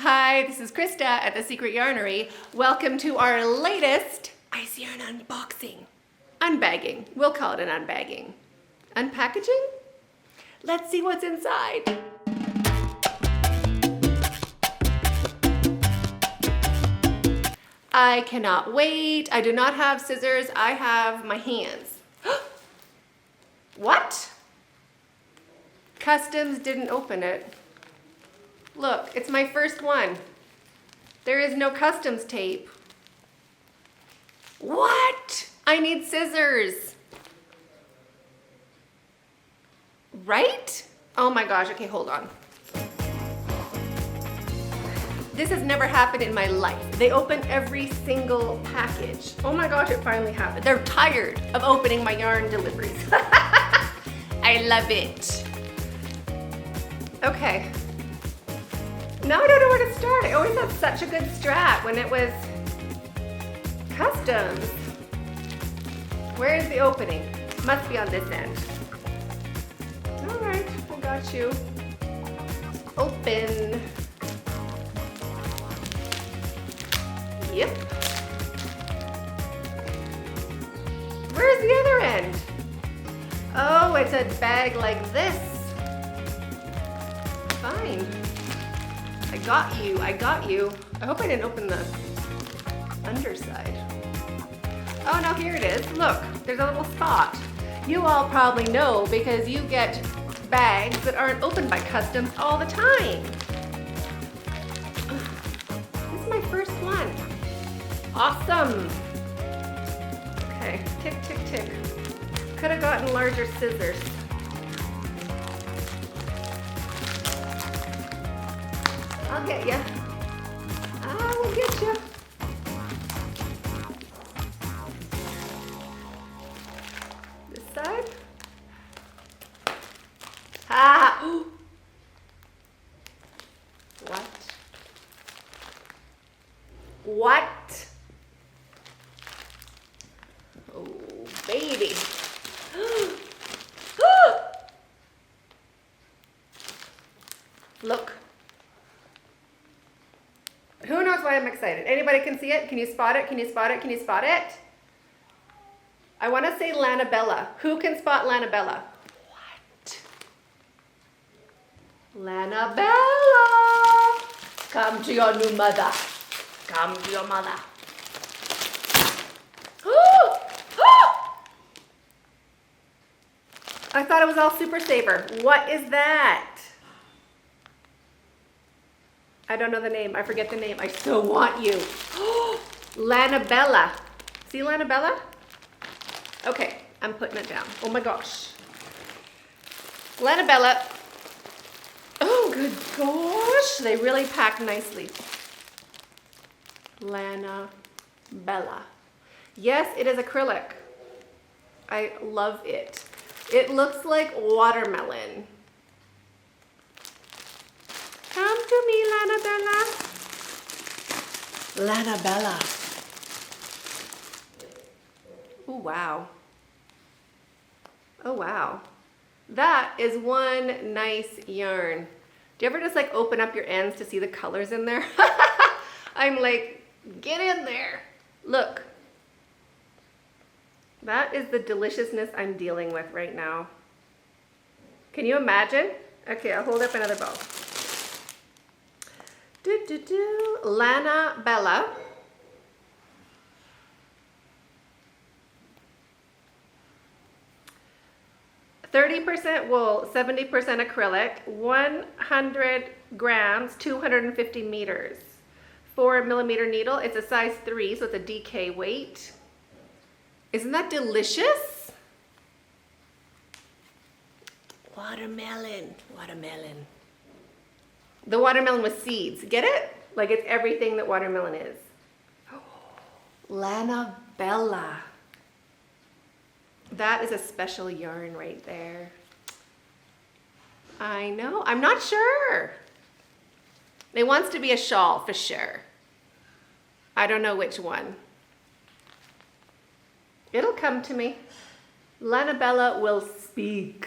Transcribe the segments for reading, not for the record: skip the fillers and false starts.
Hi, this is Christa at the Secret Yarnery. Welcome to our latest ice yarn unboxing. Unbagging. We'll call it an unbagging. Unpackaging? Let's see what's inside. I cannot wait. I do not have scissors. I have my hands. What? Customs didn't open it. Look, it's my first one. There is no customs tape. What? I need scissors. Right? Oh my gosh, okay, hold on. This has never happened in my life. They open every single package. Oh my gosh, it finally happened. They're tired of opening my yarn deliveries. I love it. Okay. Now I don't know where to start. I always had such a good strat when it was customs. Where is the opening? Must be on this end. All right, I got you. Open. Yep. Where's the other end? Oh, it's a bag like this. Fine. I got you, I got you. I hope I didn't open the underside. Oh no, here it is. Look, there's a little spot. You all probably know because you get bags that aren't opened by customs all the time. This is my first one. Awesome. Okay, tick, tick, tick. Could have gotten larger scissors. I'll get ya. I will get ya. This side. Ah! What? What? Oh, baby. Look. Who knows why I'm excited? Anybody can see it? Can you spot it? Can you spot it? Can you spot it? I want to say Lana Bella. Who can spot Lana Bella? What? Lana Bella! Come to your new mother. Come to your mother. I thought it was all Super Saver. What is that? I don't know the name. I forget the name. I so want you. Lana Bella. See Lana Bella? Okay, I'm putting it down. Oh my gosh. Lana Bella. Oh, good gosh. They really pack nicely. Lana Bella. Yes, it is acrylic. I love it. It looks like watermelon. Come to me, Lana Bella. Lana Bella. Oh, wow. Oh, wow. That is one nice yarn. Do you ever just like open up your ends to see the colors in there? I'm like, get in there. Look. That is the deliciousness I'm dealing with right now. Can you imagine? Okay, I'll hold up another bowl. Lana Bella. %30 wool, 70% acrylic, 100 grams, 250 meters. 4mm needle. It's a size 3, so it's a DK weight. Isn't that delicious? Watermelon. Watermelon. The watermelon with seeds. Get it? Like it's everything that watermelon is. Lana Bella. That is a special yarn right there. I know. I'm not sure. It wants to be a shawl for sure. I don't know which one. It'll come to me. Lana Bella will speak.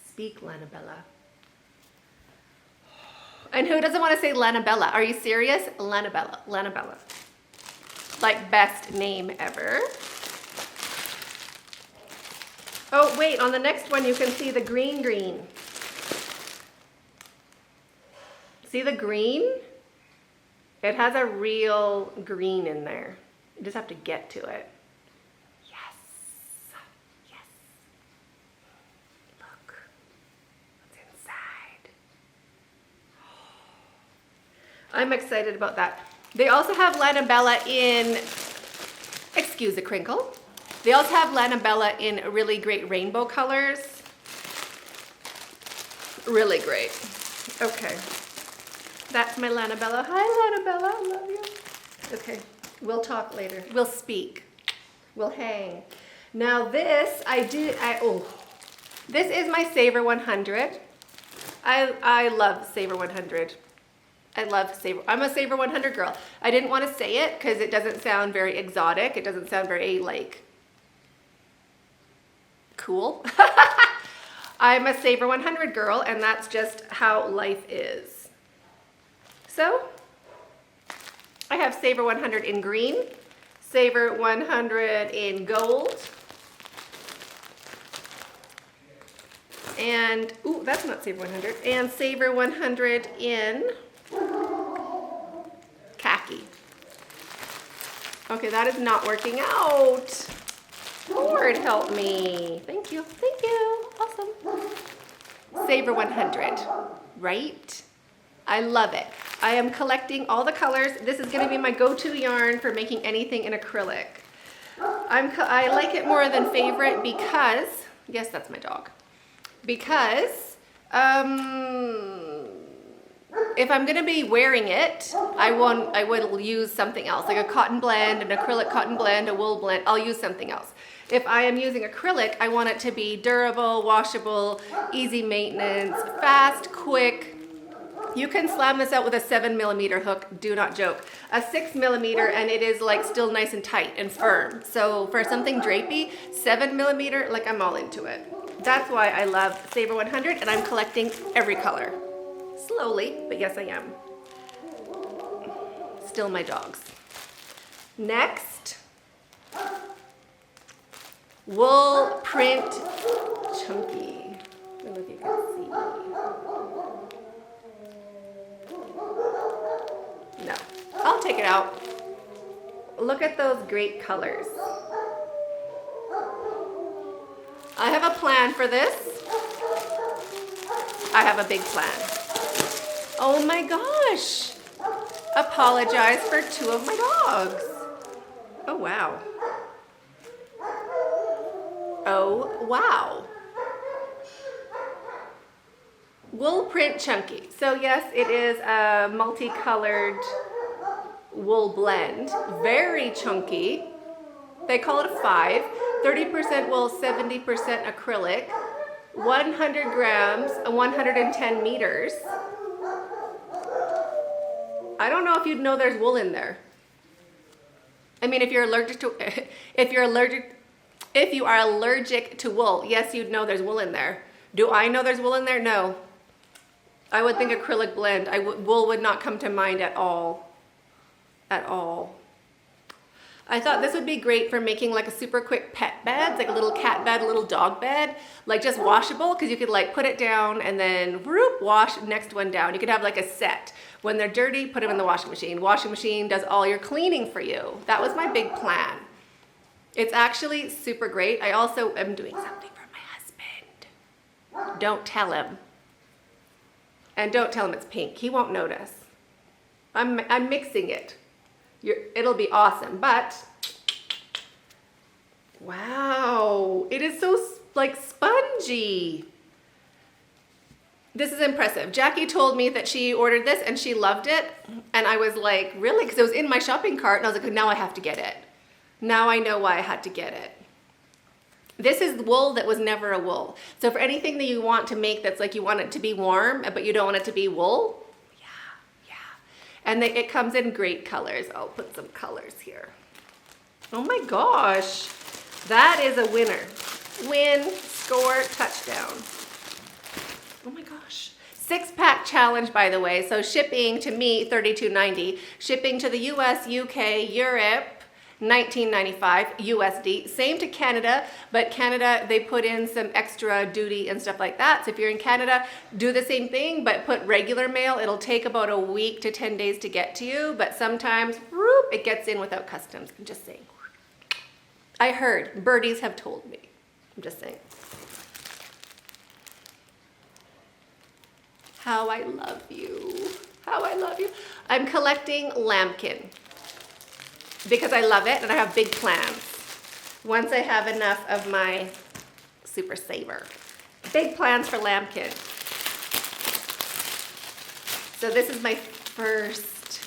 Speak, Lana Bella. And who doesn't want to say Lana Bella? Are you serious? Lana Bella, Lana Bella. Like best name ever. Oh, wait, on the next one you can see the green. See the green? It has a real green in there. You just have to get to it. Yes. Yes. Look what's inside. I'm excited about that. They also have Lana Bella in, excuse the crinkle. They also have Lana Bella in really great rainbow colors. Really great. Okay. That's my Lana Bella. Hi, Lana Bella. I love you. Okay. We'll talk later. We'll speak. We'll hang. Now this, this is my Saver 100. I love Saver 100. I love Saver. I'm a Saver 100 girl. I didn't want to say it because it doesn't sound very exotic. It doesn't sound very like cool. I'm a Saver 100 girl, and that's just how life is. So I have Saver 100 in green, Saver 100 in gold, and, ooh, that's not Saver 100, and Saver 100 in khaki. Okay, that is not working out. Lord help me. Thank you, awesome. Saver 100, right? I love it. I am collecting all the colors. This is gonna be my go-to yarn for making anything in acrylic. I like it more than favorite because, yes, that's my dog. Because if I'm gonna be wearing it, I will use something else, like a cotton blend, an acrylic cotton blend, a wool blend. I'll use something else. If I am using acrylic, I want it to be durable, washable, easy maintenance, fast, quick. You can slam this out with a 7mm hook, do not joke. A 6mm and it is like still nice and tight and firm. So for something drapey, 7mm, like I'm all into it. That's why I love Saver 100 and I'm collecting every color. Slowly, but yes I am. Still my dogs. Next, wool print chunky. I don't know if you can see. No, I'll take it out. Look at those great colors. I have a plan for this. I have a big plan. Oh my gosh. Apologize for 2 of my dogs. Oh wow. Oh wow. Wool print chunky. So yes, it is a multicolored wool blend. Very chunky. They call it a 5. 30% wool, 70% acrylic. 100 grams, 110 meters. I don't know if you'd know there's wool in there. I mean, if you are allergic to wool, yes, you'd know there's wool in there. Do I know there's wool in there? No. I would think acrylic blend. Wool would not come to mind at all. At all. I thought this would be great for making like a super quick pet bed, like a little cat bed, a little dog bed, like just washable, because you could like put it down and then whoop, wash next one down. You could have like a set. When they're dirty, put them in the washing machine. Washing machine does all your cleaning for you. That was my big plan. It's actually super great. I also am doing something for my husband. Don't tell him. And don't tell him it's pink. He won't notice. I'm mixing it. It'll be awesome, but wow, it is so like spongy. This is impressive. Jackie told me that she ordered this and she loved it, and I was like, really? Because it was in my shopping cart, and I was like, now I have to get it. Now I know why I had to get it. This is wool that was never a wool. So for anything that you want to make that's like you want it to be warm, but you don't want it to be wool, and it comes in great colors. I'll put some colors here. Oh my gosh, that is a winner. Win, score, touchdown. Oh my gosh, 6-pack challenge, by the way. So shipping to me, $32.90. Shipping to the US, UK, Europe, $19.95 USD. Same to Canada, but Canada, they put in some extra duty and stuff like that. So if you're in Canada, do the same thing, but put regular mail. It'll take about a week to 10 days to get to you, but sometimes whoop, it gets in without customs. I'm just saying. I heard, birdies have told me. I'm just saying. How I love you. How I love you. I'm collecting Lamkin because I love it and I have big plans. Once I have enough of my Super Saver. Big plans for Lamkin. So this is my first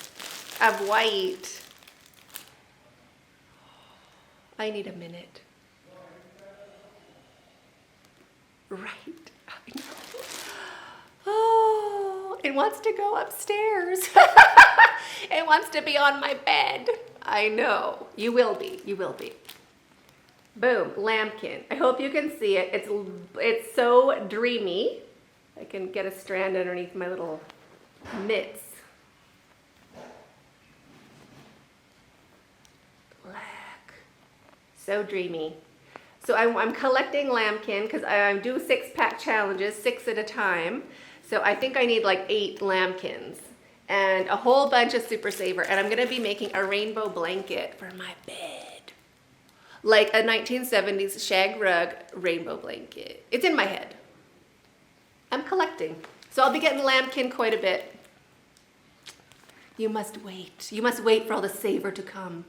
of white. I need a minute. Right. I know. Oh, it wants to go upstairs. It wants to be on my bed. I know. You will be. You will be. Boom. Lamkin. I hope you can see it. It's so dreamy. I can get a strand underneath my little mitts. Black. So dreamy. So I'm collecting Lamkin because I do 6-pack challenges, 6 at a time. So I think I need like 8 Lamkins and a whole bunch of Super Saver. And I'm going to be making a rainbow blanket for my bed. Like a 1970s shag rug rainbow blanket. It's in my head. I'm collecting. So I'll be getting Lamkin quite a bit. You must wait. You must wait for all the Saver to come.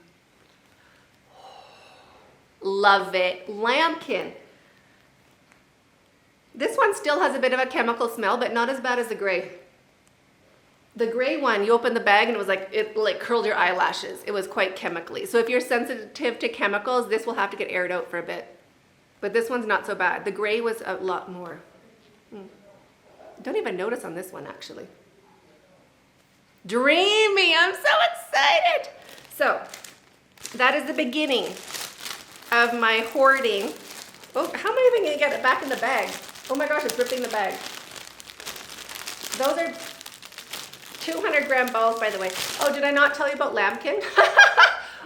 Love it. Lamkin. This one still has a bit of a chemical smell, but not as bad as the gray. The gray one, you open the bag and it like curled your eyelashes. It was quite chemically. So if you're sensitive to chemicals, this will have to get aired out for a bit. But this one's not so bad. The gray was a lot more. Don't even notice on this one, actually. Dreamy. I'm so excited. So that is the beginning of my hoarding. Oh, how am I even gonna get it back in the bag? Oh my gosh, it's ripping the bag. Those are 200-gram balls, by the way. Oh, did I not tell you about Lamkin?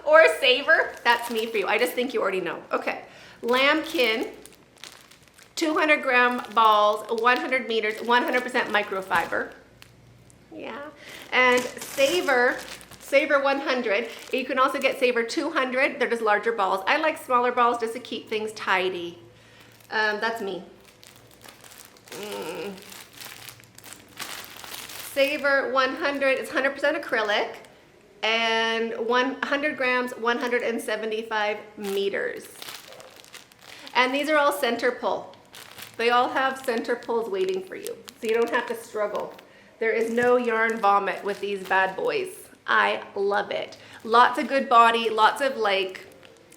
Or a Saver? That's me for you. I just think you already know. Okay, Lamkin, 200-gram balls, 100 meters, 100% microfiber. Yeah, and Saver 100. You can also get Saver 200. They're just larger balls. I like smaller balls just to keep things tidy. That's me. Saver 100. It's 100% acrylic. And 100 grams, 175 meters. And these are all center pull. They all have center pulls waiting for you. So you don't have to struggle. There is no yarn vomit with these bad boys. I love it. Lots of good body, lots of like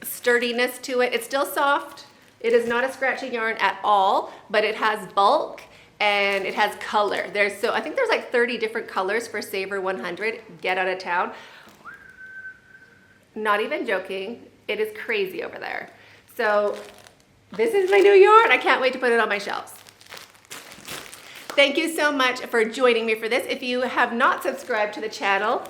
sturdiness to it. It's still soft. It is not a scratchy yarn at all, but it has bulk and it has color. I think there's like 30 different colors for Saver 100. Get out of town. Not even joking. It is crazy over there. So this is my new yarn. I can't wait to put it on my shelves. Thank you so much for joining me for this. If you have not subscribed to the channel,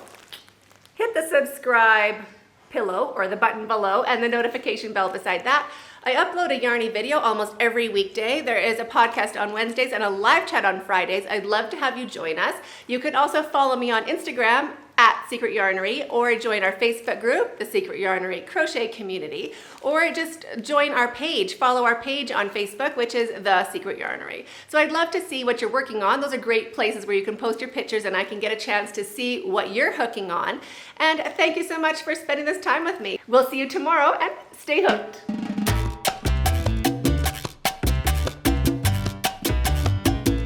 hit the subscribe pillow or the button below and the notification bell beside that. I upload a Yarny video almost every weekday. There is a podcast on Wednesdays and a live chat on Fridays. I'd love to have you join us. You can also follow me on Instagram at Secret Yarnery, or join our Facebook group, the Secret Yarnery Crochet Community, or just join our page, follow our page on Facebook, which is the Secret Yarnery. So I'd love to see what you're working on. Those are great places where you can post your pictures and I can get a chance to see what you're hooking on. And thank you so much for spending this time with me. We'll see you tomorrow and stay hooked.